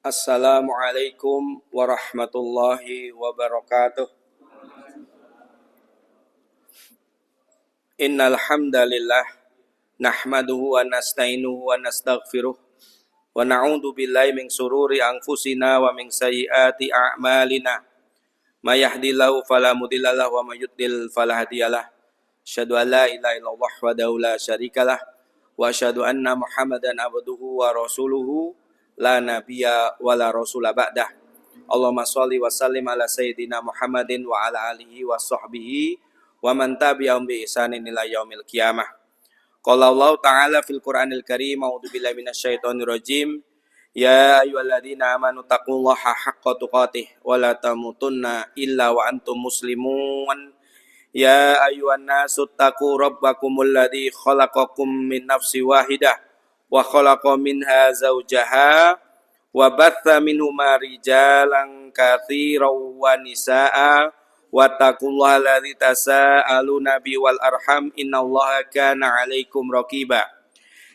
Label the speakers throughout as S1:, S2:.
S1: Assalamualaikum warahmatullahi wabarakatuh. Innal hamdalillah nahmaduhu wa nasta'inuhu wa nastaghfiruh wa na'udzu billahi min sururi anfusina wa min sayyiati a'malina. May yahdihillahu fala mudilla lahu wa may yudlil fala hadiyalah. Asyhadu an la ilaha illallah wahdahu la syarikalah wa asyhadu anna Muhammadan abduhu wa rasuluhu la nabiyya wa la rasula ba'dah. Allahumma shalli wa sallim ala sayyidina Muhammadin wa ala alihi wa sahbihi wa man tabi'ahum bi ihsanin ila yaumil qiyamah. Qala Allah ta'ala fil Qur'anil Karim, a'udzu billahi minasyaitonir rajim. Ya ayyuhalladzina amanu taqullaha haqqa tuqatih wa la tamutunna illa wa antum muslimun. Ya ayyuhan nasu taqu rabbakumul ladzi khalaqakum min nafsin wahidah wa khalaqa minha zawjaha wa batha minhuma rijalan katsiran wa nisaa wa taqullaha alladzi tasaaluna bihi wal arham innallaha kana 'alaikum raqiba.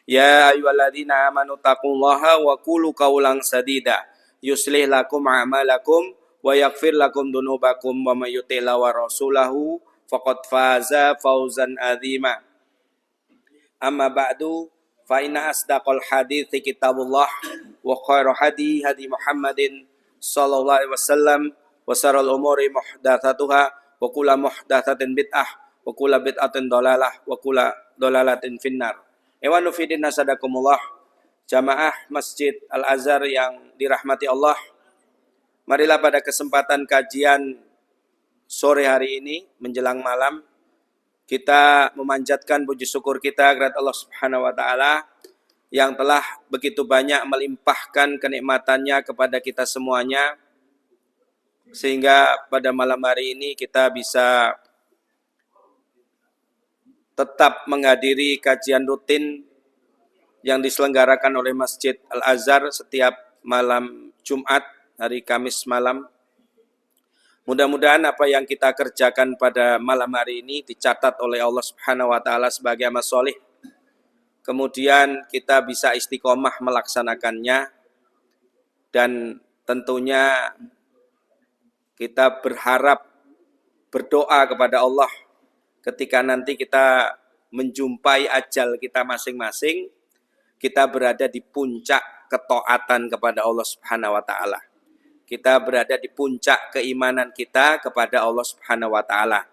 S1: Ya ayyuhalladzina amanu taqullaha wa qulu qawlan sadida yuslih lakum a'malakum wa yaghfir lakum dunubakum wa may yuti'illah wa rasulahu faqad faza fawzan adzima. Amma ba'du fa inna asdaqal hadithi kitabullah wa khairu hadi hadi Muhammadin sallallahu alaihi wasallam wa sarral umuri muhdatsatuha wa kullu muhdatsatin bid'ah wa kullu bid'atin dhalalah wa kullu dhalalatin finnar. Ewan nufidin nasadakumullah, jamaah Masjid Al-Azhar yang dirahmati Allah. Marilah pada kesempatan kajian sore hari ini menjelang malam kita memanjatkan puji syukur kita kepada Allah Subhanahu wa taala yang telah begitu banyak melimpahkan kenikmatannya kepada kita semuanya sehingga pada malam hari ini kita bisa tetap menghadiri kajian rutin yang diselenggarakan oleh Masjid Al-Azhar setiap malam Jumat, hari Kamis malam. Mudah-mudahan apa yang kita kerjakan pada malam hari ini dicatat oleh Allah Subhanahu wa taala sebagai amal soleh. Kemudian kita bisa istiqomah melaksanakannya dan tentunya kita berharap berdoa kepada Allah ketika nanti kita menjumpai ajal kita masing-masing, kita berada di puncak ketaatan kepada Allah Subhanahu wa taala. Kita berada di puncak keimanan kita kepada Allah Subhanahu wa taala.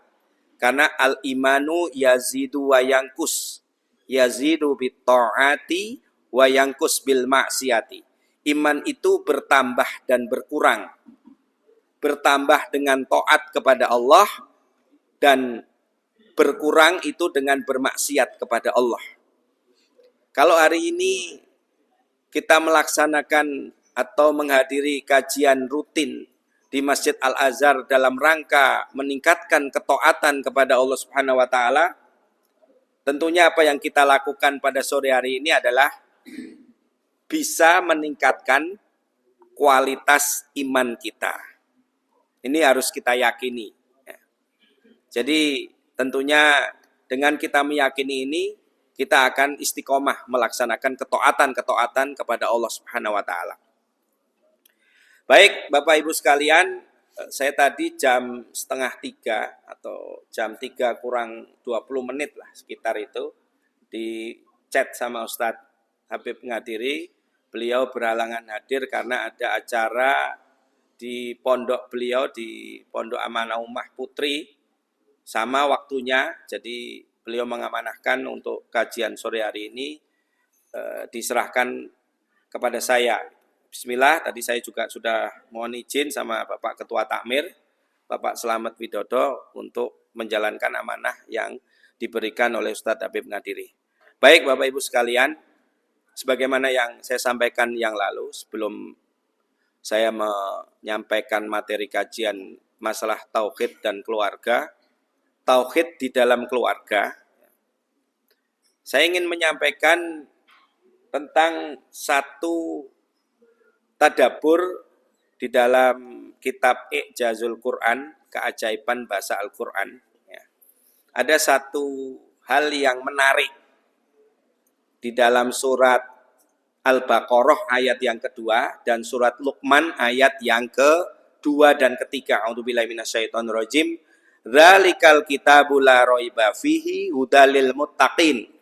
S1: Karena al-imanu yazidu wa yanqus. Yazidu bit ta'ati wa yanqus bil ma'siyati. Iman itu bertambah dan berkurang. Bertambah dengan taat kepada Allah dan berkurang itu dengan bermaksiat kepada Allah. Kalau hari ini kita melaksanakan atau menghadiri kajian rutin di Masjid Al-Azhar dalam rangka meningkatkan ketaatan kepada Allah Subhanahu wa taala, tentunya apa yang kita lakukan pada sore hari ini adalah bisa meningkatkan kualitas iman kita. Ini harus kita yakini. Jadi tentunya dengan kita meyakini ini, kita akan istiqomah melaksanakan ketaatan-ketaatan kepada Allah Subhanahu wa taala. Baik, Bapak Ibu sekalian, saya tadi jam 2:30 atau jam 3 kurang 20 menit lah sekitar itu di chat sama Ustadz Habib Ngadiri. Beliau berhalangan hadir karena ada acara di pondok beliau di Pondok Amanah Ummah Putri. Sama waktunya, jadi beliau mengamanahkan untuk kajian sore hari ini diserahkan kepada saya. Bismillah, tadi saya juga sudah mohon izin sama Bapak Ketua Takmir, Bapak Selamat Widodo untuk menjalankan amanah yang diberikan oleh Ustadz Habib Ngadiri. Baik Bapak Ibu sekalian, sebagaimana yang saya sampaikan yang lalu sebelum saya menyampaikan materi kajian masalah tauhid dan keluarga, tauhid di dalam keluarga, saya ingin menyampaikan tentang satu tadabbur di dalam kitab I'jazul Quran, keajaiban bahasa Al-Quran. Ada satu hal yang menarik di dalam surat Al-Baqarah ayat yang kedua dan surat Luqman ayat yang kedua dan ketiga. A'udzubillahi minasyaitonirrajim. Dzalikal kitabu la raiba fihi hudalil muttaqin.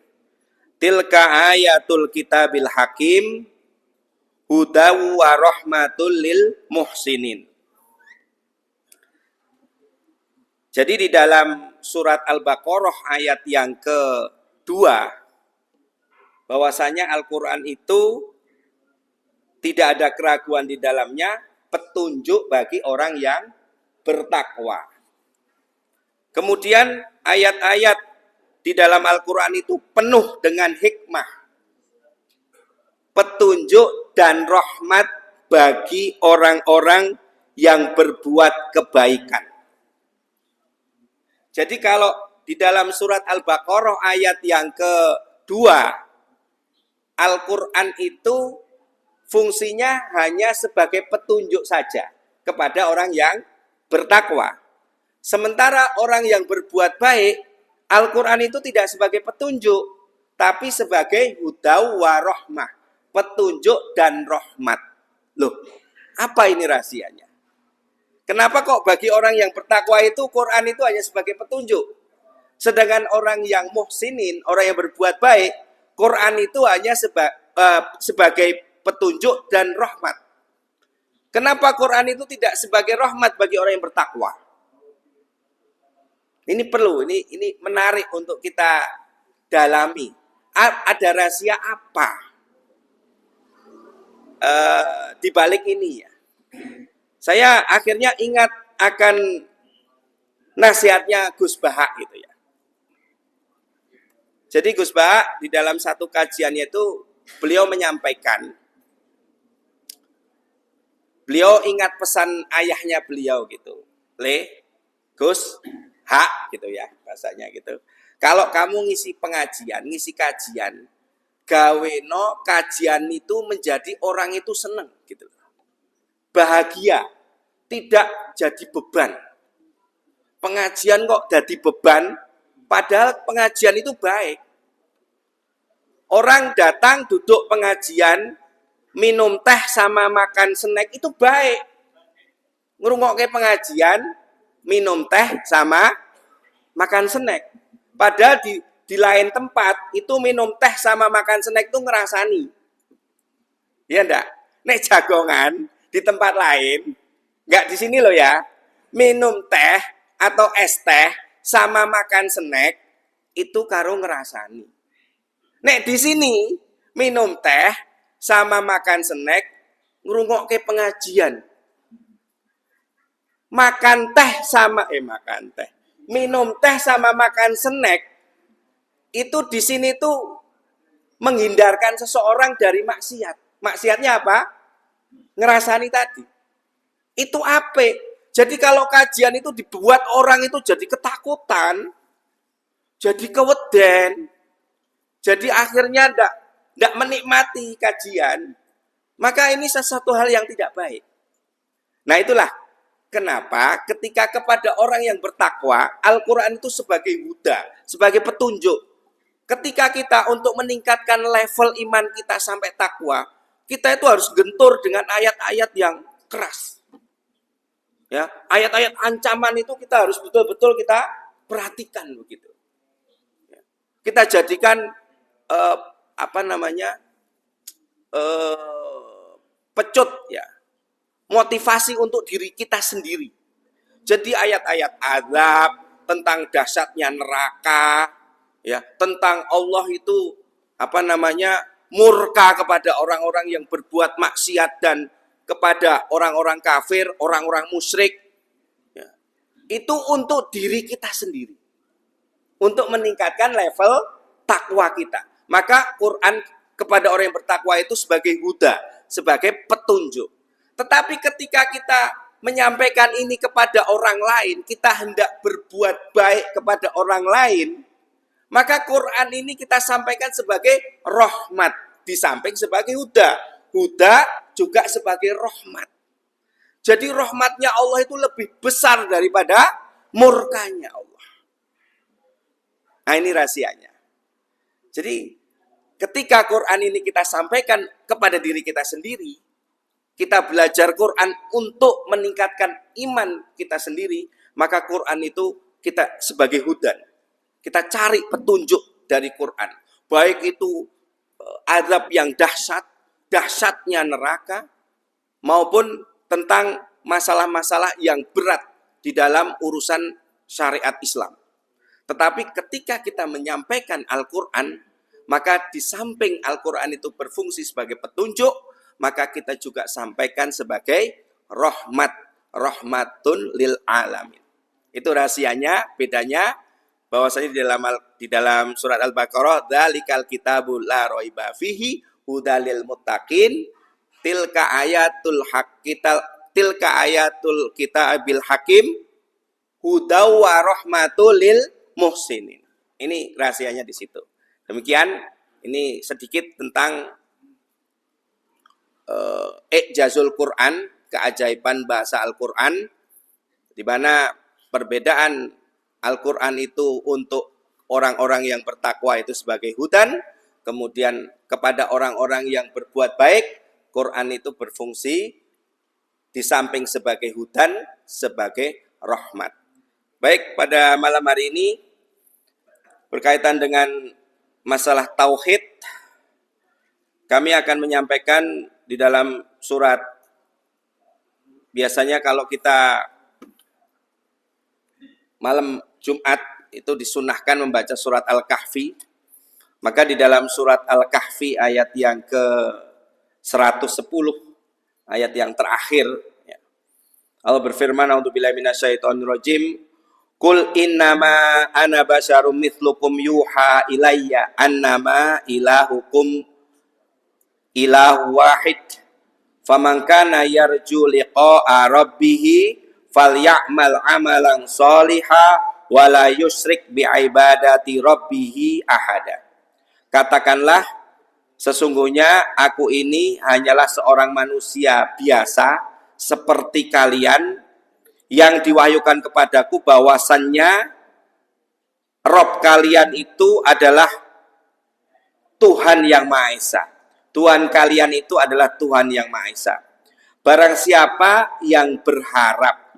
S1: Tilka ayatul kitabil hakim hudaw wa rahmatul lil muhsinin. Jadi di dalam surat Al-Baqarah ayat yang kedua, bahwasanya Al-Quran itu tidak ada keraguan di dalamnya, petunjuk bagi orang yang bertakwa. Kemudian ayat-ayat di dalam Al-Quran itu penuh dengan hikmah, petunjuk dan rahmat bagi orang-orang yang berbuat kebaikan. Jadi kalau di dalam surat Al-Baqarah ayat yang kedua, Al-Quran itu fungsinya hanya sebagai petunjuk saja kepada orang yang bertakwa. Sementara orang yang berbuat baik, Al-Quran itu tidak sebagai petunjuk, tapi sebagai hudaw wa rahmah, petunjuk dan rahmat. Loh, apa ini rahasianya? Kenapa kok bagi orang yang bertakwa itu Quran itu hanya sebagai petunjuk? Sedangkan orang yang muhsinin, orang yang berbuat baik, Quran itu hanya sebagai petunjuk dan rahmat. Kenapa Quran itu tidak sebagai rahmat bagi orang yang bertakwa? Ini perlu, ini menarik untuk kita dalami. Ada rahasia apa di balik ini ya? Saya akhirnya ingat akan nasihatnya Gus Bahak gitu ya. Jadi Gus Bahak di dalam satu kajiannya itu beliau menyampaikan, beliau ingat pesan ayahnya beliau gitu, Gus Hak gitu ya bahasanya gitu. Kalau kamu ngisi pengajian, ngisi kajian, gaweno kajian itu menjadi orang itu seneng gitu. Bahagia, tidak jadi beban. Pengajian kok jadi beban, padahal pengajian itu baik. Orang datang duduk pengajian, minum teh sama makan snack itu baik. Ngrungokke pengajian, minum teh sama makan snack. Padahal di lain tempat itu minum teh sama makan snack itu ngerasani. Iya enggak? Nek jagongan di tempat lain, enggak di sini loh ya. Minum teh atau es teh sama makan snack itu karo ngerasani. Nek di sini minum teh sama makan snack ngrungokke pengajian. Minum teh sama makan snack itu di sini tuh menghindarkan seseorang dari maksiat. Maksiatnya apa? Ngerasani tadi. Itu apik. Jadi kalau kajian itu dibuat orang itu jadi ketakutan, jadi keweden, jadi akhirnya ndak menikmati kajian, maka ini sesuatu hal yang tidak baik. Nah itulah kenapa ketika kepada orang yang bertakwa, Al-Quran itu sebagai huda, sebagai petunjuk. Ketika kita untuk meningkatkan level iman kita sampai takwa, kita itu harus gentur dengan ayat-ayat yang keras. Ya, ayat-ayat ancaman itu kita harus betul-betul kita perhatikan begitu. Ya. Kita jadikan pecut ya. Motivasi untuk diri kita sendiri. Jadi ayat-ayat azab tentang dahsyatnya neraka, ya, tentang Allah itu murka kepada orang-orang yang berbuat maksiat dan kepada orang-orang kafir, orang-orang musyrik. Ya. Itu untuk diri kita sendiri. Untuk meningkatkan level takwa kita. Maka Quran kepada orang yang bertakwa itu sebagai huda, sebagai petunjuk. Tetapi ketika kita menyampaikan ini kepada orang lain, kita hendak berbuat baik kepada orang lain, maka Quran ini kita sampaikan sebagai rahmat, di samping sebagai huda. Huda juga sebagai rahmat. Jadi rahmatnya Allah itu lebih besar daripada murkanya Allah. Nah ini rahasianya. Jadi ketika Quran ini kita sampaikan kepada diri kita sendiri, kita belajar Quran untuk meningkatkan iman kita sendiri, maka Quran itu kita sebagai hudan. Kita cari petunjuk dari Quran. Baik itu azab yang dahsyat, dahsyatnya neraka, maupun tentang masalah-masalah yang berat di dalam urusan syariat Islam. Tetapi ketika kita menyampaikan Al-Quran, maka di samping Al-Quran itu berfungsi sebagai petunjuk, maka kita juga sampaikan sebagai rahmatun lil alamin. Itu rahasianya, bedanya, bahwasanya di dalam surat Al-Baqarah, dzalikal kitabul la raiba fihi hudalil muttaqin, tilka ayatul kitabil hakim, hudaw wa rahmatul lil muhsinin. Ini rahasianya di situ. Demikian, ini sedikit tentang I'jazul Quran, keajaiban bahasa Al-Quran, di mana perbedaan Al-Quran itu untuk orang-orang yang bertakwa itu sebagai hudan, kemudian kepada orang-orang yang berbuat baik, Quran itu berfungsi di samping sebagai hudan, sebagai rahmat. Baik, pada malam hari ini berkaitan dengan masalah tauhid, kami akan menyampaikan di dalam surat, biasanya kalau kita malam Jumat itu disunahkan membaca surat Al-Kahfi, maka di dalam surat Al-Kahfi ayat yang ke-110, ayat yang terakhir, Allah berfirman, a'udzubillahi minasyaitonirrajim, qul innama ana basyarum mithlukum yuha ilayya annama ilahukum ilahu wahid faman kana yarju liqa'a rabbih falyamal amalan sholiha wala yusyrik biibadati rabbih ahada. Katakanlah, sesungguhnya aku ini hanyalah seorang manusia biasa seperti kalian, yang diwahyukan kepadaku bahwasannya Rabb kalian itu adalah Tuhan yang Maha Esa. Tuhan kalian itu adalah Tuhan yang Maha Esa. Barang siapa yang berharap,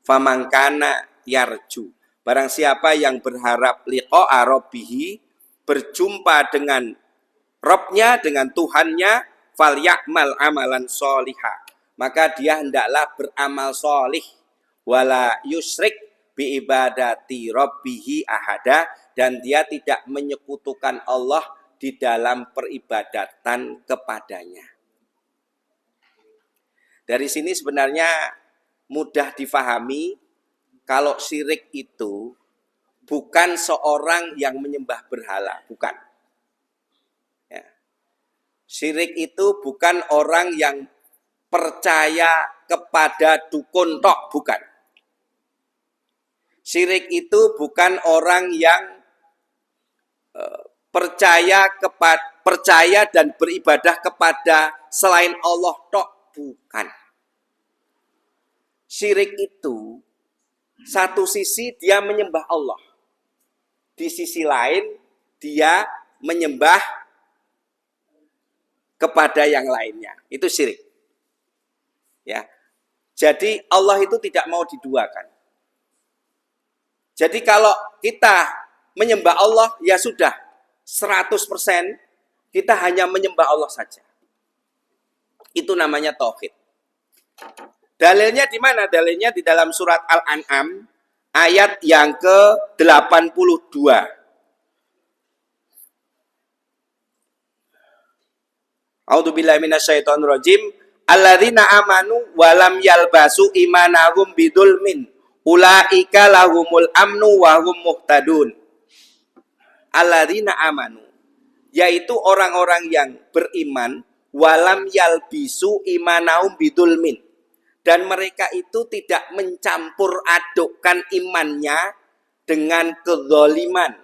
S1: famangkana yarju, barang siapa yang berharap liqa'a rabbih, berjumpa dengan Rabbnya, dengan Tuhannya, falyakmal amalan sholiha, maka dia hendaklah beramal sholih, wala yusrik biibadati rabbih ahada, dan dia tidak menyekutukan Allah di dalam peribadatan kepadanya. Dari sini sebenarnya mudah difahami kalau syirik itu bukan seorang yang menyembah berhala, bukan. Ya. Syirik itu bukan orang yang percaya kepada dukun tok, bukan. Syirik itu bukan orang yang percaya dan beribadah kepada selain Allah tok, bukan. Syirik itu satu sisi dia menyembah Allah, di sisi lain dia menyembah kepada yang lainnya. Itu syirik. Ya. Jadi Allah itu tidak mau diduakan. Jadi kalau kita menyembah Allah, ya sudah 100% kita hanya menyembah Allah saja. Itu namanya tauhid. Dalilnya di mana? Dalilnya di dalam surat Al-An'am ayat yang ke-82. A'udzubillahi minasyaitonirrajim. Alladzina amanu wa lam yalbasu imanahum bidzulmin ulaika lahumul amnu wa hum muhtadun. Alladzina amanu, yaitu orang-orang yang beriman, walam yalbisu imanahum bidzulmin, dan mereka itu tidak mencampur adukkan imannya dengan kezaliman.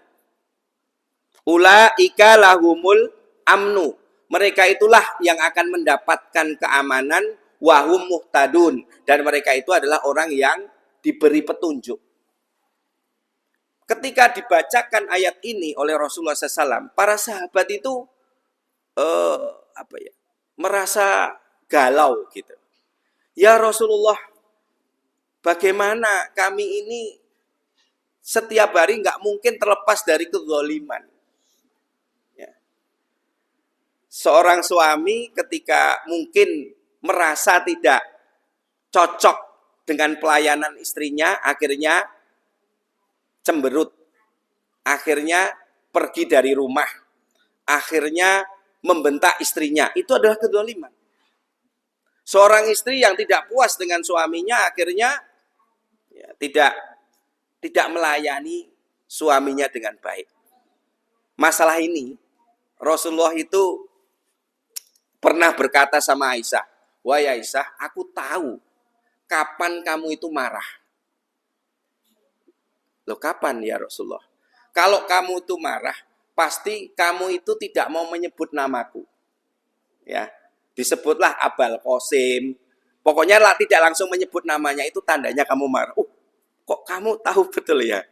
S1: Ulaika lahumul amnu, mereka itulah yang akan mendapatkan keamanan, wahum muhtadun, dan mereka itu adalah orang yang diberi petunjuk. Ketika dibacakan ayat ini oleh Rasulullah SAW, para sahabat itu apa ya, merasa galau gitu. Ya Rasulullah, bagaimana kami ini setiap hari nggak mungkin terlepas dari kezaliman. Ya. Seorang suami ketika mungkin merasa tidak cocok dengan pelayanan istrinya, akhirnya cemberut, akhirnya pergi dari rumah, akhirnya membentak istrinya. Itu adalah kezaliman. Seorang istri yang tidak puas dengan suaminya, akhirnya ya, tidak melayani suaminya dengan baik. Masalah ini Rasulullah itu pernah berkata sama Aisyah, "Wahai Aisyah, aku tahu kapan kamu itu marah." Loh, kapan ya Rasulullah? Kalau kamu itu marah, pasti kamu itu tidak mau menyebut namaku. Ya, disebutlah Abul Qasim. Pokoknya lah tidak langsung menyebut namanya, itu tandanya kamu marah. Kok kamu tahu betul ya?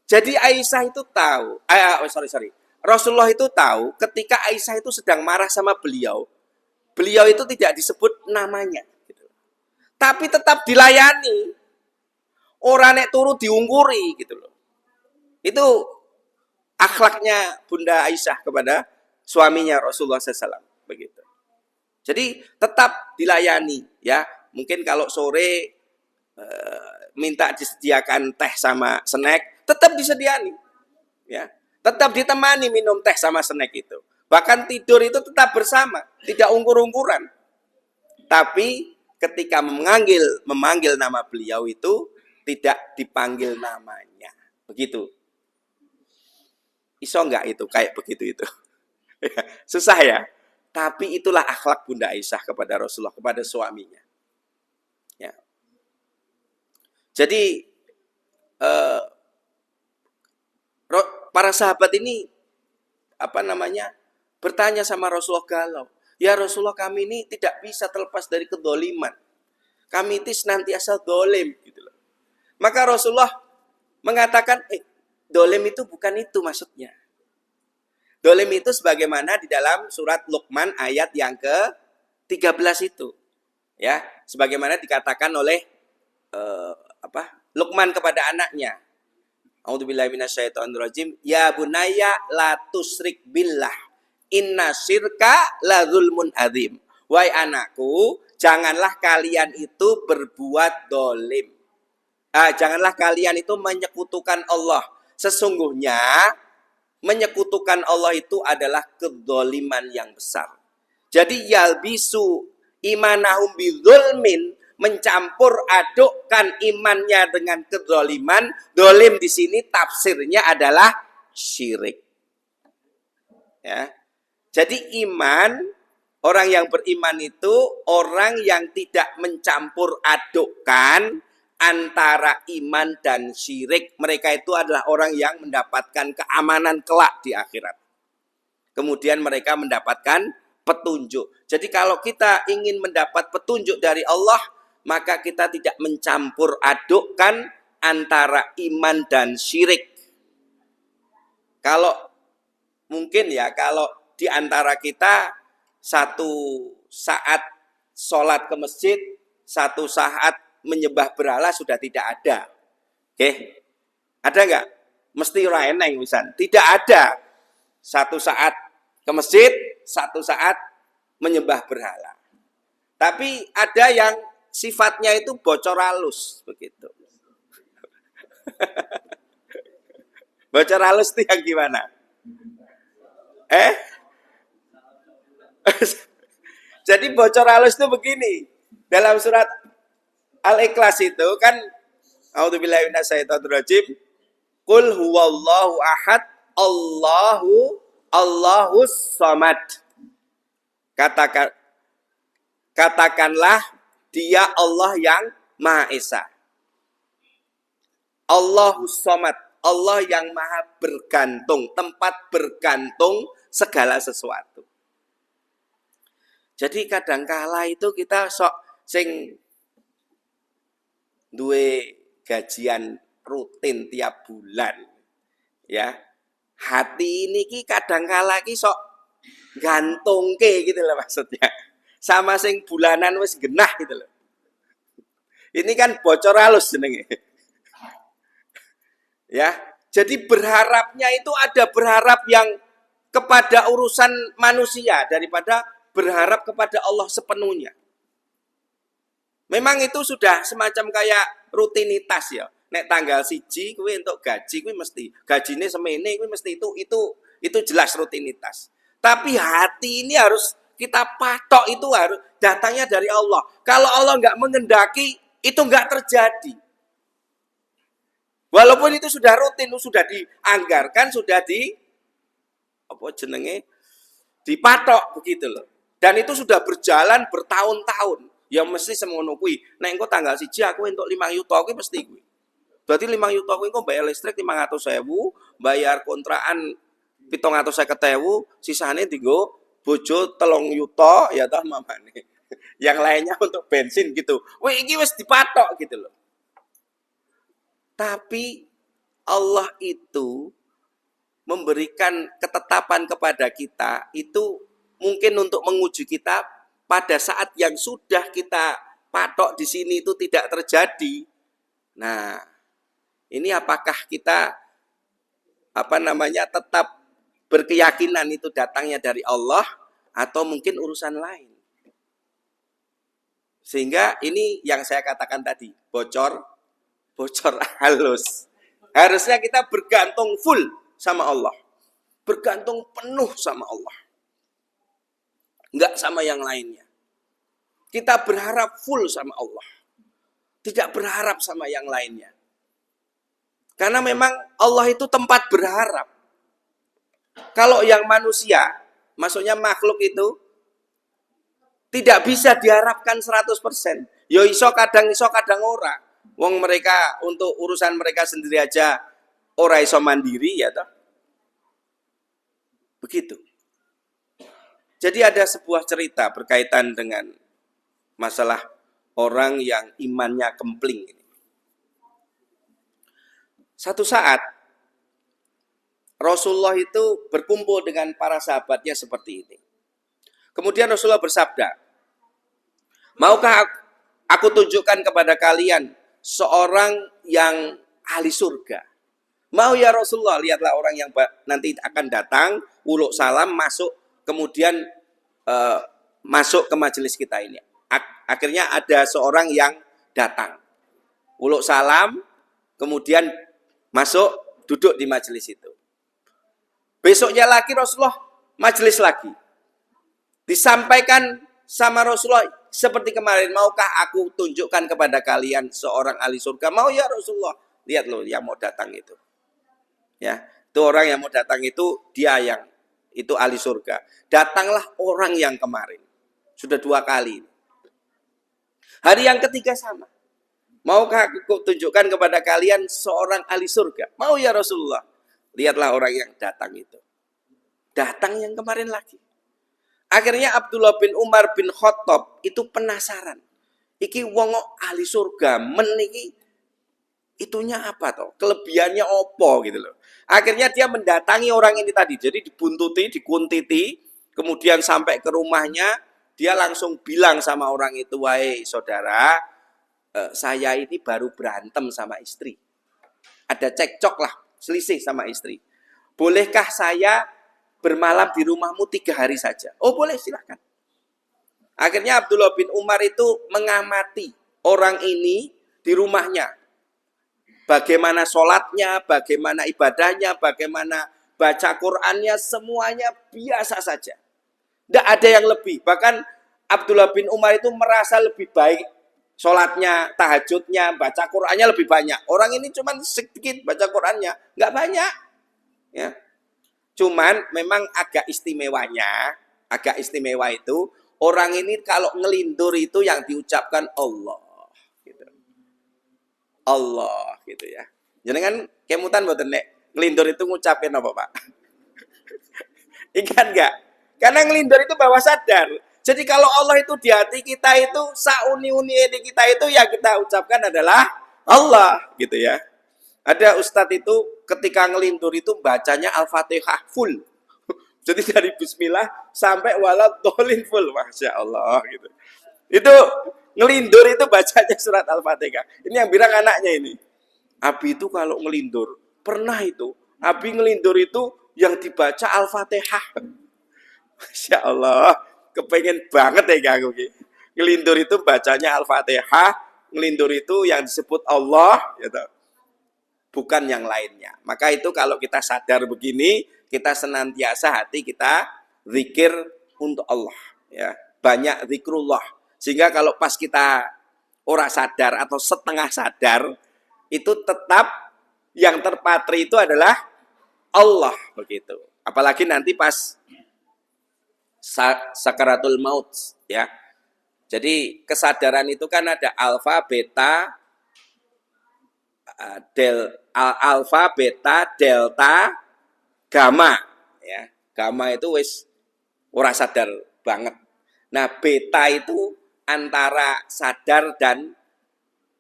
S1: Jadi Aisyah itu tahu. Sorry. Rasulullah itu tahu ketika Aisyah itu sedang marah sama beliau. Beliau itu tidak disebut namanya. Gitu. Tapi tetap dilayani. Orang nek turu diungkuri gitu loh. Itu akhlaknya Bunda Aisyah kepada suaminya Rasulullah SAW. Begitu. Jadi tetap dilayani ya. Mungkin kalau sore minta disediakan teh sama snack, tetap disediani. Ya. Tetap ditemani minum teh sama snack itu. Bahkan tidur itu tetap bersama, tidak ungkur-ungkuran. Tapi ketika memanggil nama beliau itu tidak dipanggil namanya. Begitu. Iso enggak itu kayak begitu itu? Susah ya. Tapi itulah akhlak Bunda Aisyah kepada Rasulullah, kepada suaminya. Ya. Jadi para sahabat ini bertanya sama Rasulullah galau. Ya Rasulullah, kami ini tidak bisa terlepas dari kedoliman. Kami itu senantiasa dolim. Gitu loh. Maka Rasulullah mengatakan, dolim itu bukan itu maksudnya. Dolim itu sebagaimana di dalam surat Luqman ayat yang ke-13 itu. Ya, sebagaimana dikatakan oleh Luqman kepada anaknya. A'udzubillahi minasyaitonirrajim. Ya bunayya la tusyrik billah. Inna syirka la zulmun adzim. Wahai anakku, janganlah kalian itu berbuat dolim. Janganlah kalian itu menyekutukan Allah. Sesungguhnya menyekutukan Allah itu adalah kedzaliman yang besar. Jadi yalbisu imanahum bidzulmin, mencampur adukkan imannya dengan kedzaliman. Dolim di sini tafsirnya adalah syirik. Ya. Jadi iman, orang yang beriman itu orang yang tidak mencampur adukkan antara iman dan syirik. Mereka itu adalah orang yang mendapatkan keamanan kelak di akhirat. Kemudian mereka mendapatkan petunjuk. Jadi kalau kita ingin mendapat petunjuk dari Allah, maka kita tidak mencampur adukkan antara iman dan syirik. Kalau mungkin ya, kalau di antara kita satu saat sholat ke masjid, satu saat menyembah berhala sudah tidak ada. Oke, ada nggak? Mesti raeneng misal. Tidak ada. Satu saat ke masjid, satu saat menyembah berhala. Tapi ada yang sifatnya itu bocor halus begitu. Bocor halus itu yang gimana? Jadi bocor halus itu begini. Dalam surat Al-Ikhlas itu kan, a'udzubillahi minasyaitonirrajim, qul huwallahu ahad, Allahus samad. Katakanlah dia Allah yang Maha Esa. Allahus samad, Allah yang Maha bergantung, tempat bergantung segala sesuatu. Jadi kadangkala itu kita sok sing duwe gajian rutin tiap bulan. Ya. Hati ini ki kadangkala ki sok gantung ke gitu loh maksudnya. Sama sing bulanan wis genah gitu loh. Ini kan bocor halus jenenge. Ya. Jadi berharapnya itu ada berharap yang kepada urusan manusia daripada berharap kepada Allah sepenuhnya. Memang itu sudah semacam kayak rutinitas ya. Nek tanggal siji kuwi untuk gaji kuwi mesti gajine semene kuwi mesti itu jelas rutinitas. Tapi hati ini harus kita patok, itu harus datangnya dari Allah. Kalau Allah nggak mengendaki itu nggak terjadi. Walaupun itu sudah rutin, sudah dianggarkan, sudah dipatok begitu loh. Dan itu sudah berjalan bertahun-tahun. Ya mesti semono kuwi. Nek engko tanggal 1 aku entuk 5 yuta kuwi mesti kuwi. Berarti 5 yuta kuwi engko bayar listrik 500.000, bayar kontrakan 750.000, sisane dienggo bojo 3 yuta ya toh mamane. Yang lainnya untuk bensin gitu. Wih, iki wis dipatok gitu loh. Tapi Allah itu memberikan ketetapan kepada kita itu mungkin untuk menguji kita pada saat yang sudah kita patok di sini itu tidak terjadi. Nah, ini apakah kita tetap berkeyakinan itu datangnya dari Allah atau mungkin urusan lain. Sehingga ini yang saya katakan tadi, bocor halus. Harusnya kita bergantung full sama Allah. Bergantung penuh sama Allah. Enggak sama yang lainnya. Kita berharap full sama Allah. Tidak berharap sama yang lainnya. Karena memang Allah itu tempat berharap. Kalau yang manusia, maksudnya makhluk itu, tidak bisa diharapkan 100%. Yo iso kadang ora. Wong mereka untuk urusan mereka sendiri aja ora iso mandiri ya toh. Begitu. Jadi ada sebuah cerita berkaitan dengan masalah orang yang imannya kempling ini. Satu saat Rasulullah itu berkumpul dengan para sahabatnya seperti ini. Kemudian Rasulullah bersabda, "Maukah aku tunjukkan kepada kalian seorang yang ahli surga?" Mau ya Rasulullah, lihatlah orang yang nanti akan datang, uluk salam, masuk, kemudian masuk ke majelis kita ini. Akhirnya ada seorang yang datang, uluk salam, kemudian masuk, duduk di majelis itu. Besoknya lagi Rasulullah majelis lagi. Disampaikan sama Rasulullah seperti kemarin, maukah aku tunjukkan kepada kalian seorang ahli surga? Mau ya Rasulullah. Lihat loh yang mau datang itu. Ya, itu orang yang mau datang itu dia yang itu ahli surga. Datanglah orang yang kemarin. Sudah 2 kali. Hari yang ketiga sama. Maukah aku tunjukkan kepada kalian seorang ahli surga? Mau ya Rasulullah. Lihatlah orang yang datang itu. Datang yang kemarin lagi. Akhirnya Abdullah bin Umar bin Khattab itu penasaran. Iki wong ahli surga, meniki itunya apa toh? Kelebihannya opo gitu loh. Akhirnya dia mendatangi orang ini tadi. Jadi dibuntuti, dikuntiti, kemudian sampai ke rumahnya, dia langsung bilang sama orang itu, "Wahai saudara, saya ini baru berantem sama istri. Ada cekcok lah, selisih sama istri. Bolehkah saya bermalam di rumahmu 3 hari saja?" "Oh boleh, silahkan." Akhirnya Abdullah bin Umar itu mengamati orang ini di rumahnya. Bagaimana sholatnya, bagaimana ibadahnya, bagaimana baca Qur'annya, semuanya biasa saja. Tidak ada yang lebih. Bahkan Abdullah bin Umar itu merasa lebih baik. Sholatnya, tahajudnya, baca Qur'annya lebih banyak. Orang ini cuma sedikit baca Qur'annya. Nggak banyak. Ya. Cuman memang agak istimewa itu, orang ini kalau ngelindur itu yang diucapkan Allah. Gitu. Allah gitu ya. Jadi kan kemutan mboten nek ngelindur itu ngucapin apa Pak? Ikan enggak? Karena ngelindur itu bawah sadar. Jadi kalau Allah itu di hati kita itu, sauni-uni di kita itu ya kita ucapkan adalah Allah gitu ya. Ada ustadz itu ketika ngelindur itu bacanya Al-Fatihah full. Jadi dari bismillah sampai waladhdallin full, Masya Allah gitu. Itu ngelindur itu bacanya surat Al-Fatihah. Ini yang bilang anaknya ini. Abi itu kalau ngelindur, pernah itu. Abi ngelindur itu yang dibaca Al-Fatihah. Masya Allah, kepengen banget ya aku. Ngelindur itu bacanya Al-Fatihah, ngelindur itu yang disebut Allah, gitu. Bukan yang lainnya. Maka itu kalau kita sadar begini, kita senantiasa hati kita zikir untuk Allah. Ya, banyak zikrullah. Sehingga kalau pas kita ora sadar atau setengah sadar, itu tetap yang terpatri itu adalah Allah begitu. Apalagi nanti pas sakaratul maut, ya. Jadi kesadaran itu kan ada alfa, beta, alfa, beta, delta, gamma, ya. Gamma itu wis ora sadar banget. Nah, beta itu antara sadar dan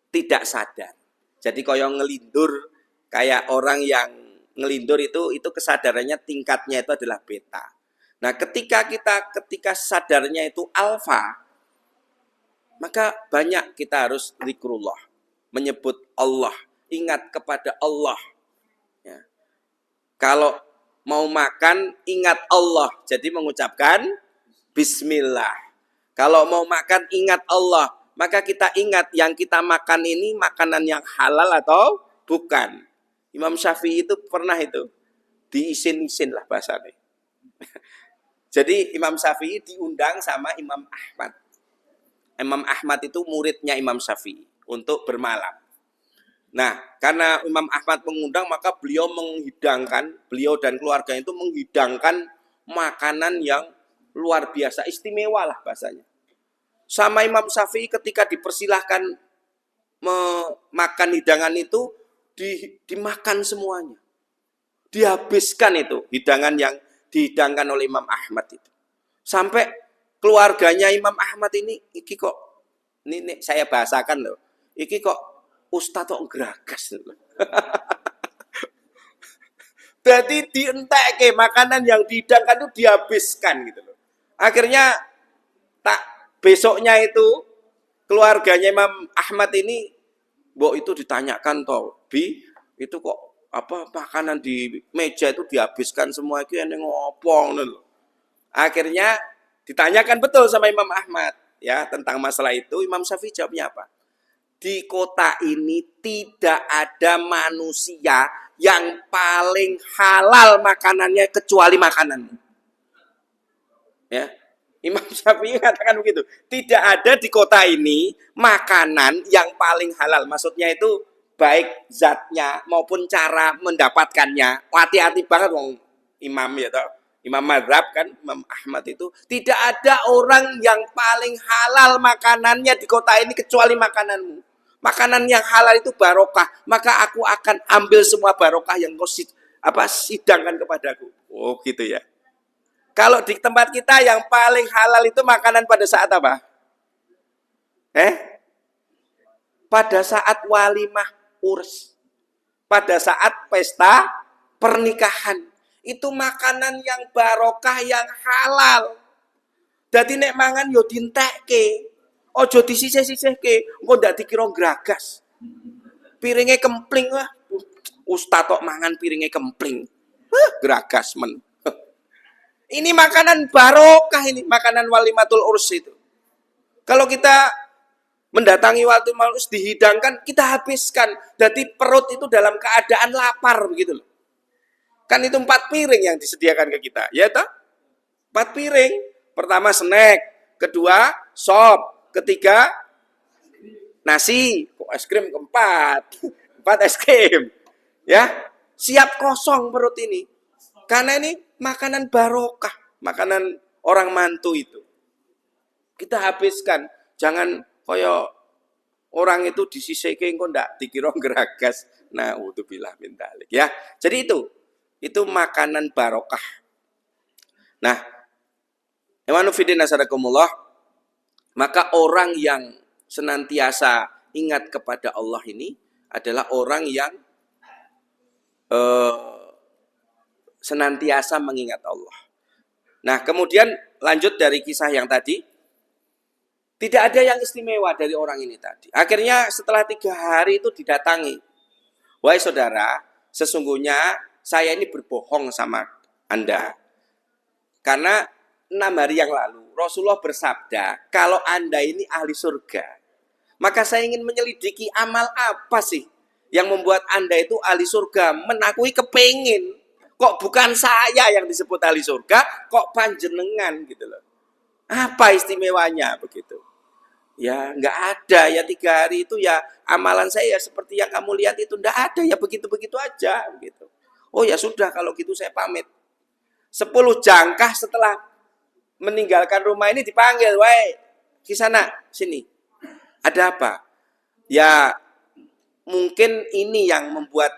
S1: tidak sadar. Jadi koyong ngelindur, kayak orang yang ngelindur itu kesadarannya tingkatnya itu adalah beta. Nah, ketika sadarnya itu alfa, maka banyak kita harus zikrullah, menyebut Allah, ingat kepada Allah. Ya. Kalau mau makan, ingat Allah, jadi mengucapkan bismillah. Kalau mau makan, ingat Allah, maka kita ingat yang kita makan ini makanan yang halal atau bukan. Imam Syafi'i itu pernah itu diisin-isin lah bahasanya. Jadi Imam Syafi'i diundang sama Imam Ahmad. Imam Ahmad itu muridnya Imam Syafi'i untuk bermalam. Nah, karena Imam Ahmad mengundang, maka beliau dan keluarga itu menghidangkan makanan yang luar biasa, istimewa lah bahasanya. Sama Imam Syafi'i ketika dipersilahkan makan hidangan itu, dimakan semuanya. Dihabiskan itu hidangan yang dihidangkan oleh Imam Ahmad itu. Sampai keluarganya Imam Ahmad ini saya bahasakan loh. Iki kok ustaz kok geragas loh. Jadi dientek makanan yang dihidangkan itu dihabiskan gitu loh. Akhirnya besoknya itu keluarganya Imam Ahmad ini, mbok itu ditanyakan toh, Bi, itu kok makanan di meja itu dihabiskan semua, itu yang ngopong loh. Akhirnya ditanyakan betul sama Imam Ahmad ya tentang masalah itu. Imam Syafi'i jawabnya apa? Di kota ini tidak ada manusia yang paling halal makanannya kecuali makananmu. Ya. Imam Syafi'i katakan begitu. Tidak ada di kota ini makanan yang paling halal. Maksudnya itu baik zatnya maupun cara mendapatkannya. Hati-hati banget wong imam ya toh. Imam mazhab kan, Imam Ahmad itu. Tidak ada orang yang paling halal makanannya di kota ini kecuali makananmu. Makanan yang halal itu barokah. Maka aku akan ambil semua barokah yang kau sidangkan kepadaku. Oh gitu ya. Kalau di tempat kita yang paling halal itu makanan pada saat apa? Pada saat walimah urs. Pada saat pesta pernikahan. Itu makanan yang barokah, yang halal. Dadi nek mangan yo dintekke. Ojo disisih-sisihke, engko ndak dikira gragas. Piringe kempling lah. Ustaz tok mangan piringe kempling. Gragas men. Ini makanan barokah, ini makanan walimatul urs itu. Kalau kita mendatangi walimatul urs dihidangkan, kita habiskan. Jadi perut itu dalam keadaan lapar begitu loh. Kan itu 4 piring yang disediakan ke kita, ya toh? 4 piring. Pertama snack, kedua sop, ketiga nasi, es krim keempat, 4 es krim. Ya, siap kosong perut ini. Karena ini makanan barokah, makanan orang mantu itu. Kita habiskan, jangan koyo orang itu disisihke engko ndak dikira geragas. Nah, udzubillah min dzalik ya. Jadi itu makanan barokah. Nah, Ikhwanu fiddin nasarakumullah, maka orang yang senantiasa ingat kepada Allah ini adalah orang yang senantiasa mengingat Allah. Nah, kemudian lanjut dari kisah yang tadi, tidak ada yang istimewa dari orang ini tadi. Akhirnya setelah 3 hari itu didatangi. Wahai saudara, sesungguhnya saya ini berbohong sama Anda. Karena 6 hari yang lalu Rasulullah bersabda, kalau Anda ini ahli surga, maka saya ingin menyelidiki amal apa sih yang membuat Anda itu ahli surga. Menakui kepengin. Kok bukan saya yang disebut ahli surga, kok panjenengan gitu loh. Apa istimewanya begitu? Ya nggak ada ya 3 hari itu ya amalan saya ya seperti yang kamu lihat itu nggak ada ya begitu-begitu aja gitu. Oh ya sudah kalau gitu saya pamit. 10 jangkah setelah meninggalkan rumah ini dipanggil, wahai Kisana sini. Ada apa? Ya mungkin ini yang membuat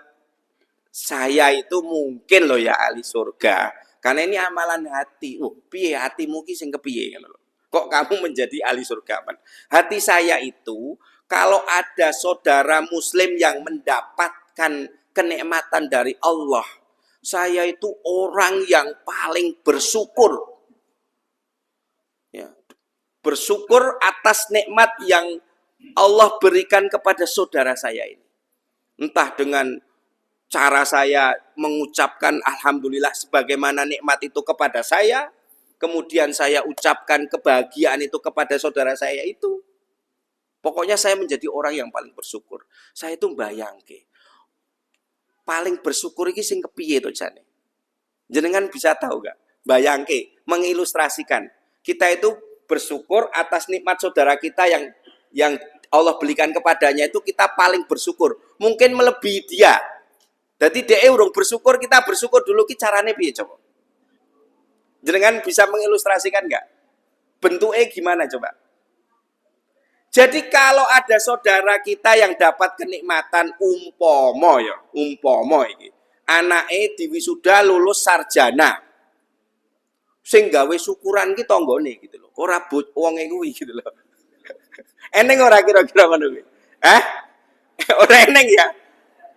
S1: saya itu mungkin loh ya ahli surga. Karena ini amalan hati. Piye hatimu ki sing kepiye ngono lho. Kok kamu menjadi ahli surga? Hati saya itu kalau ada saudara muslim yang mendapatkan kenikmatan dari Allah, saya itu orang yang paling bersyukur. Ya, bersyukur atas nikmat yang Allah berikan kepada saudara saya ini. Entah dengan cara saya mengucapkan alhamdulillah sebagaimana nikmat itu kepada saya, kemudian saya ucapkan kebahagiaan itu kepada saudara saya itu. Pokoknya saya menjadi orang yang paling bersyukur. Saya itu bayangke. Paling bersyukur iki sing kepiye to jane? Jenengan bisa tahu gak? Bayangke, mengilustrasikan. Kita itu bersyukur atas nikmat saudara kita yang Allah berikan kepadanya itu kita paling bersyukur. Mungkin melebihi dia. Jadi dia urung bersyukur, kita bersyukur dulu ki carane piye coba? Jenengan bisa mengilustrasikan enggak? Bentuknya gimana coba? Jadi kalau ada saudara kita yang dapat kenikmatan umpama iki. Anake diwisuda lulus sarjana. Sing gawe syukuran ki tanggane gitu lho. Ora wonge kuwi gitu lho. Eneng ora kira-kira ngono kuwi? Hah? Ora eneng ya?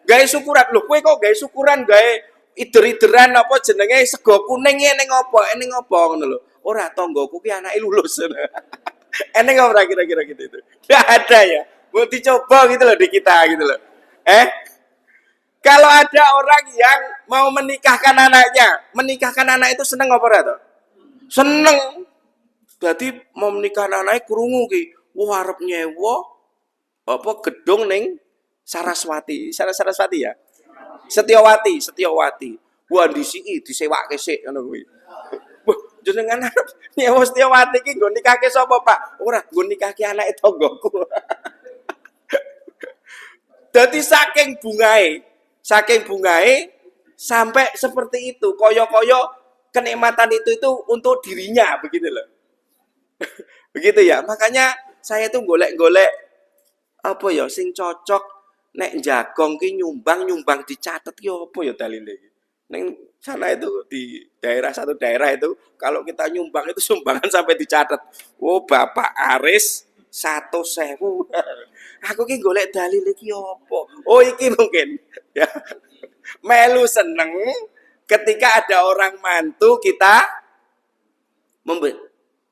S1: Gawe syukuran lho, kowe kok gawe syukuran gawe ider-ideran apa jenenge sego kuning ning apa ngono lho. Ora tanggoku ki anake lulus. Eneng ora kira-kira gitu itu. Enggak ada ya. Mau dicoba gitu loh di kita gitu loh. Kalau ada orang yang mau menikahkan anaknya, menikahkan anak itu seneng apa ora to? Seneng. Dadi mau menikahkan anake krungu ki, wah arep nyewa apa gedung ning Saraswati ya. Setiawati. Wah disewake sik ngono kuwi. Wah, jenengan arep nyewa Setiawati ki nggo nikahke sapa, Pak? Ora, nggo nikahke anake tanggoku. Dadi saking bungae sampai seperti itu. Koyo-koyo kenikmatan itu untuk dirinya begitu loh. Begitu ya. Makanya saya tuh golek-golek apa ya sing cocok nek jagong ki nyumbang dicatet ki apa ya dalile iki. Ning sana itu di satu daerah itu kalau kita nyumbang itu sumbangan sampai dicatat. Oh, Bapak Aris 100.000. Aku ki golek dalil iki apa? Oh, iki mungkin ya. Melu seneng ketika ada orang mantu kita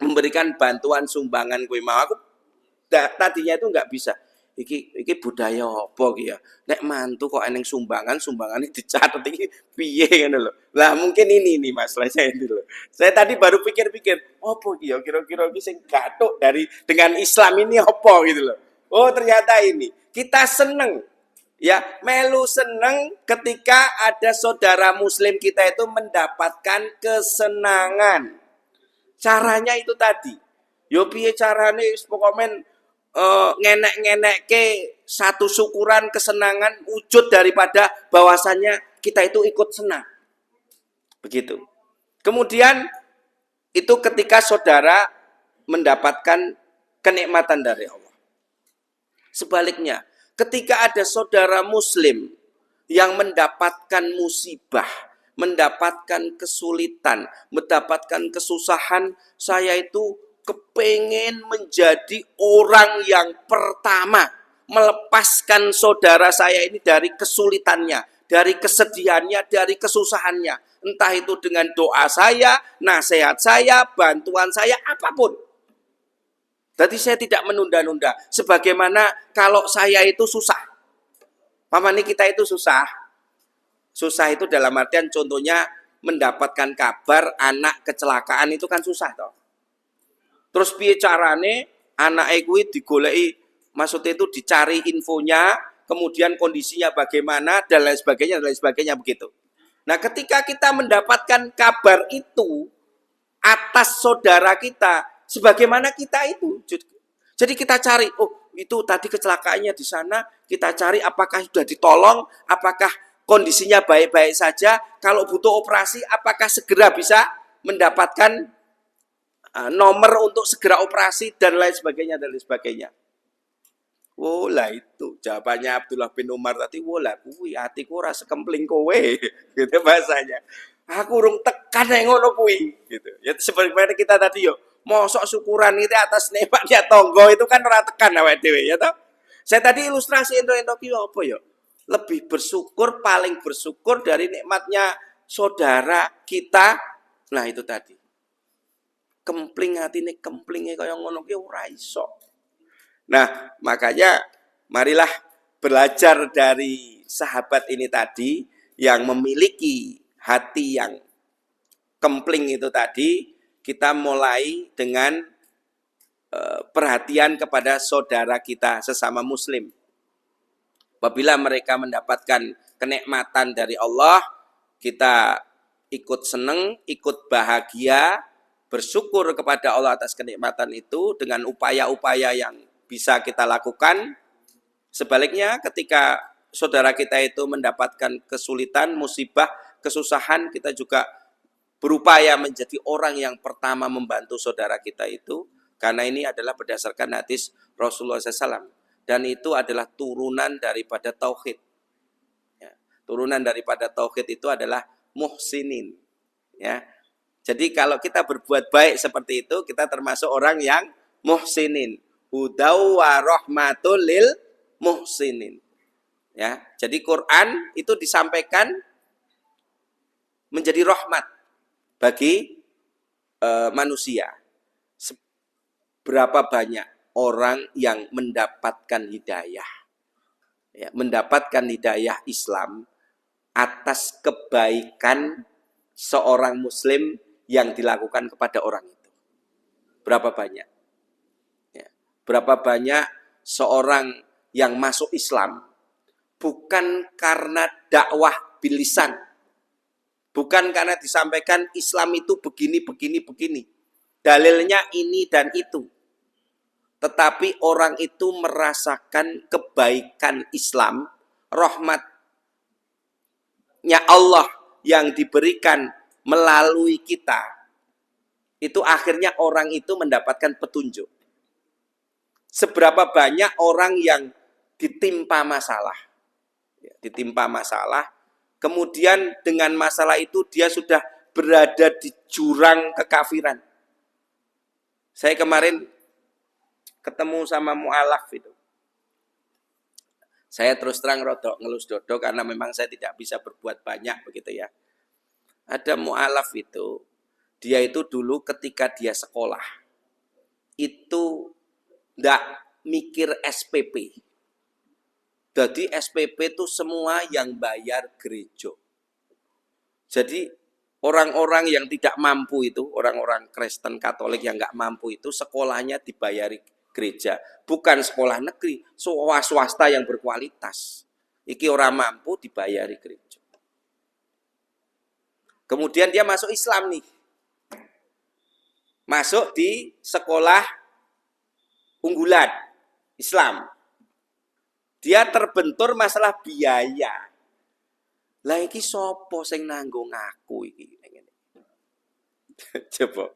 S1: memberikan bantuan sumbangan kuwi mau. Aku tadinya itu enggak bisa. Iki budaya apa ki ya? Nek mantu kok eneng sumbangane dicatet iki piye ngono lho. Lah mungkin ini masalahnya itu loh. Saya tadi baru pikir-pikir, opo ki ya kira-kira iki sing gathuk dari dengan Islam ini apa gitu loh. Oh, ternyata ini. Kita seneng ya, melu seneng ketika ada saudara muslim kita itu mendapatkan kesenangan. Caranya itu tadi. Yo piye carane pokoknya ngenek-ngenekke satu syukuran kesenangan wujud daripada bahwasannya kita itu ikut senang. Begitu. Kemudian itu ketika saudara mendapatkan kenikmatan dari Allah. Sebaliknya, ketika ada saudara muslim yang mendapatkan musibah, mendapatkan kesulitan, mendapatkan kesusahan, saya itu kepengen menjadi orang yang pertama melepaskan saudara saya ini dari kesulitannya, dari kesedihannya, dari kesusahannya. Entah itu dengan doa saya, nasihat saya, bantuan saya, apapun. Jadi saya tidak menunda-nunda. Sebagaimana kalau saya itu susah. Pamani kita itu susah. Susah itu dalam artian contohnya mendapatkan kabar anak kecelakaan itu kan susah toh. Terus piye carane anake kuwi digoleki, maksudnya itu dicari infonya, kemudian kondisinya bagaimana dan lain sebagainya begitu. Nah, ketika kita mendapatkan kabar itu atas saudara kita, sebagaimana kita itu, jadi kita cari, oh itu tadi kecelakaannya di sana, kita cari apakah sudah ditolong, apakah kondisinya baik-baik saja, kalau butuh operasi, apakah segera bisa mendapatkan nomor untuk segera operasi dan lain sebagainya dan lain sebagainya. Wolah itu jawabannya Abdullah bin Umar tadi, wolah kuwi atiku ora sekempling kowe gitu bahasanya. Aku urung tekan yang ngono kuwi gitu. Ya seperti kita tadi yo, mosok syukuran itu atas nikmatnya tonggo itu kan ora tekan awake dhewe ya toh. Saya tadi ilustrasi ento-ento ki apa yo? Lebih bersyukur, paling bersyukur dari nikmatnya saudara kita. Nah itu tadi. Kempling hatine kemplinge kaya ngono ki ora iso. Nah, makanya marilah belajar dari sahabat ini tadi yang memiliki hati yang kempling itu tadi, kita mulai dengan perhatian kepada saudara kita sesama muslim. Apabila mereka mendapatkan kenikmatan dari Allah, kita ikut senang, ikut bahagia, bersyukur kepada Allah atas kenikmatan itu dengan upaya-upaya yang bisa kita lakukan. Sebaliknya ketika saudara kita itu mendapatkan kesulitan, musibah, kesusahan, kita juga berupaya menjadi orang yang pertama membantu saudara kita itu. Karena ini adalah berdasarkan hadis Rasulullah SAW. Dan itu adalah turunan daripada tauhid. Ya, turunan daripada tauhid itu adalah muhsinin. Ya. Jadi kalau kita berbuat baik seperti itu, kita termasuk orang yang muhsinin. Hudaw wa rahmatul lil muhsinin. Ya, jadi Quran itu disampaikan menjadi rahmat bagi manusia. Berapa banyak orang yang mendapatkan hidayah, ya, mendapatkan hidayah Islam atas kebaikan seorang Muslim yang dilakukan kepada orang itu. Berapa banyak? Berapa banyak seorang yang masuk Islam bukan karena dakwah bilisan, bukan karena disampaikan Islam itu begini, dalilnya ini dan itu, tetapi orang itu merasakan kebaikan Islam, rahmatnya Allah yang diberikan melalui kita, itu akhirnya orang itu mendapatkan petunjuk. Seberapa banyak orang yang ditimpa masalah, kemudian dengan masalah itu dia sudah berada di jurang kekafiran. Saya kemarin ketemu sama mu'alaf itu. Saya terus terang rodok ngelus dodo karena memang saya tidak bisa berbuat banyak begitu ya. Ada mu'alaf itu, dia itu dulu ketika dia sekolah, itu nggak mikir SPP. Jadi SPP itu semua yang bayar gereja. Jadi orang-orang yang tidak mampu itu, orang-orang Kristen Katolik yang nggak mampu itu sekolahnya dibayari gereja. Bukan sekolah negeri, swasta yang berkualitas. Iki orang mampu dibayari gereja. Kemudian dia masuk Islam nih. Masuk di sekolah unggulan Islam. Dia terbentur masalah biaya. Lah iki sapa sing nanggung aku iki? Coba.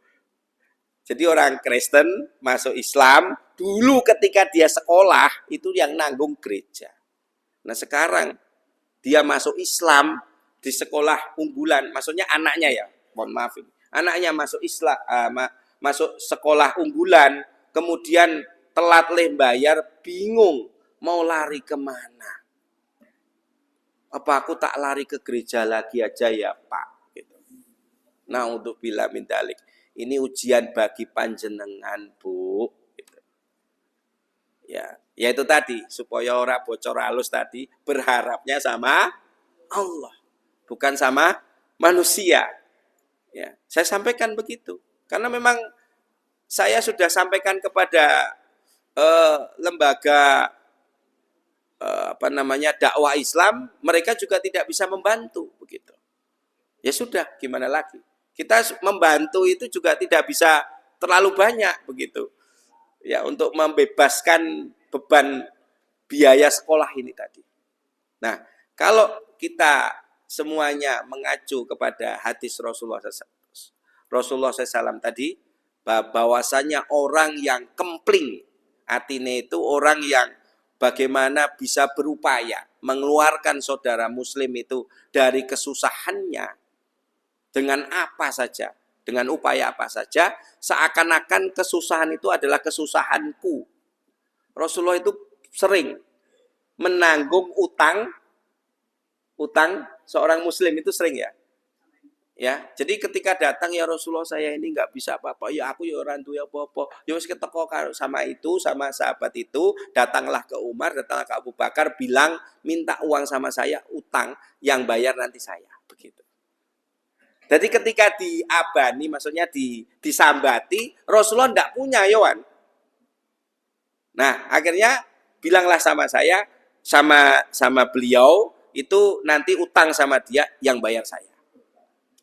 S1: Jadi orang Kristen masuk Islam, dulu ketika dia sekolah itu yang nanggung gereja. Nah sekarang dia masuk Islam di sekolah unggulan, maksudnya anaknya ya, mohon maaf ini. Anaknya masuk Islam, masuk sekolah unggulan, kemudian telat bayar, bingung mau lari kemana. Apa aku tak lari ke gereja lagi aja ya Pak? Gitu. Naudzubillah min dzalik. Ini ujian bagi panjenengan, Bu. Gitu. Ya, yaitu tadi supaya ora bocor halus tadi, berharapnya sama Allah, bukan sama manusia. Ya, saya sampaikan begitu. Karena memang saya sudah sampaikan kepada lembaga dakwah Islam, mereka juga tidak bisa membantu begitu. Ya sudah, gimana lagi? Kita membantu itu juga tidak bisa terlalu banyak begitu. Ya, untuk membebaskan beban biaya sekolah ini tadi. Nah, kalau kita semuanya mengacu kepada hadis Rasulullah SAW tadi, bahwasanya orang yang kempling atine itu orang yang bagaimana bisa berupaya mengeluarkan saudara muslim itu dari kesusahannya dengan apa saja, dengan upaya apa saja, seakan-akan kesusahan itu adalah kesusahanku. Rasulullah itu sering menanggung utang seorang muslim itu sering ya. Jadi ketika datang, ya Rasulullah saya ini nggak bisa apa-apa, ya aku ya orang tua ya apa-apa, ya wis keteko sama sahabat itu, datanglah ke Umar, datanglah ke Abu Bakar, bilang minta uang sama saya, utang, yang bayar nanti saya, begitu. Jadi ketika diabani, maksudnya disambati, Rasulullah tidak punya, Yohan. Nah, akhirnya bilanglah sama saya, sama beliau, itu nanti utang sama dia, yang bayar saya.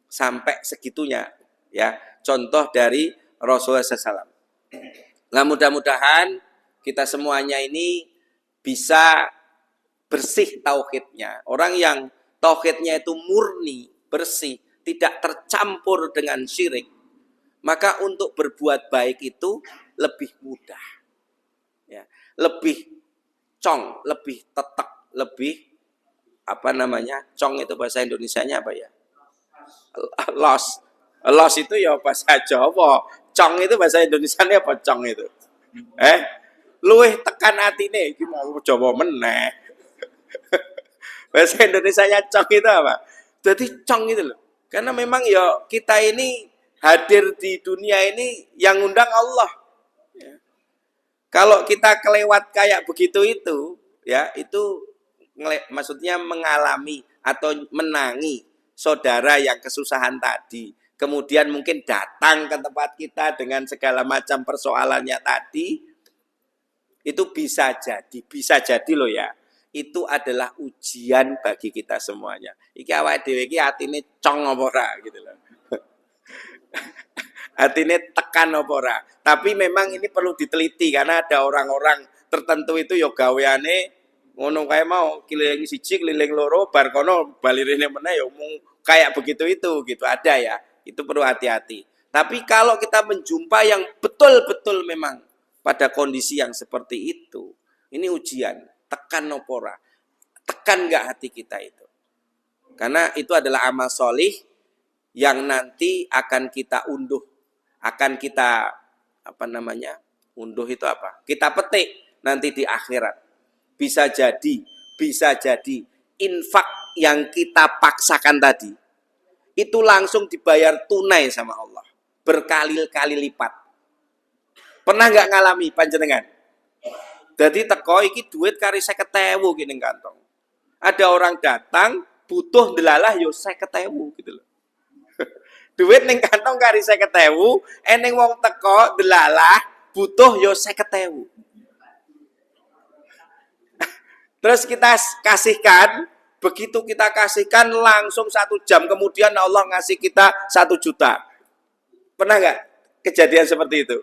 S1: Sampai segitunya, ya. Contoh dari Rasulullah SAW. Nah, mudah-mudahan kita semuanya ini bisa bersih tauhidnya. Orang yang tauhidnya itu murni, bersih, tidak tercampur dengan syirik, maka untuk berbuat baik itu lebih mudah, ya, lebih cong, lebih tetek, lebih cong itu bahasa Indonesianya apa ya? Los itu ya bahasa Jawa, cong itu bahasa Indonesianya apa cong itu? Luwih tekan atine iki mau Jawa meneh. Bahasa Indonesianya cong itu apa? Jadi cong itu loh. Karena memang ya kita ini hadir di dunia ini yang undang Allah. Ya. Kalau kita kelewat kayak begitu itu, ya itu maksudnya mengalami atau menangi saudara yang kesusahan tadi, kemudian mungkin datang ke tempat kita dengan segala macam persoalannya tadi, itu bisa jadi loh ya. Itu adalah ujian bagi kita semuanya. Iki awake dhewe iki atine cong apa ora gitu loh. Atine tekan apa ora. Tapi memang ini perlu diteliti karena ada orang-orang tertentu itu ya gaweane ngono kae mau keliling siji keliling loro bar kono bali rene meneh ya kayak begitu itu gitu, ada ya. Itu perlu hati-hati. Tapi kalau kita menjumpai yang betul-betul memang pada kondisi yang seperti itu, ini ujian, tekan nopora, tekan nggak hati kita itu. Karena itu adalah amal solih yang nanti akan kita unduh, akan kita unduh itu apa? Kita petik nanti di akhirat. Bisa jadi infak yang kita paksakan tadi itu langsung dibayar tunai sama Allah berkali-kali lipat. Pernah nggak ngalami panjenengan? Jadi teko iki duit kari 50.000 gini kantong. Ada orang datang butuh delalah yo 50.000 gitu loh. Duit ning kantong kari 50.000, eneng wong teko delalah butuh yo 50.000. Terus kita kasihkan, begitu kita kasihkan langsung 1 jam kemudian Allah ngasih kita 1 juta. Pernah nggak kejadian seperti itu?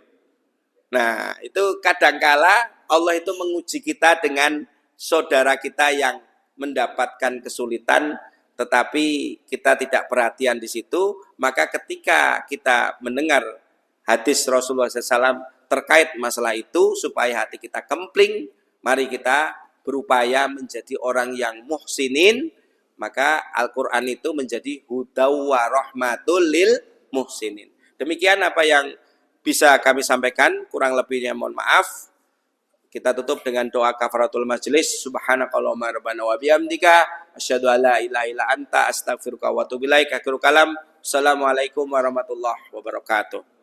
S1: Nah, itu kadangkala Allah itu menguji kita dengan saudara kita yang mendapatkan kesulitan, tetapi kita tidak perhatian di situ. Maka ketika kita mendengar hadis Rasulullah SAW terkait masalah itu, supaya hati kita kempling, mari kita berupaya menjadi orang yang muhsinin, maka Al-Quran itu menjadi hudaw wa rahmatul lil muhsinin. Demikian apa yang bisa kami sampaikan, kurang lebihnya mohon maaf. Kita tutup dengan doa kafaratul majlis. Subhanakallahumma rabbana wa bihamdika asyhadu an la ilaha illa anta astaghfiruka wa atubu ilaik. Akhirul kalam. Assalamualaikum warahmatullahi wabarakatuh.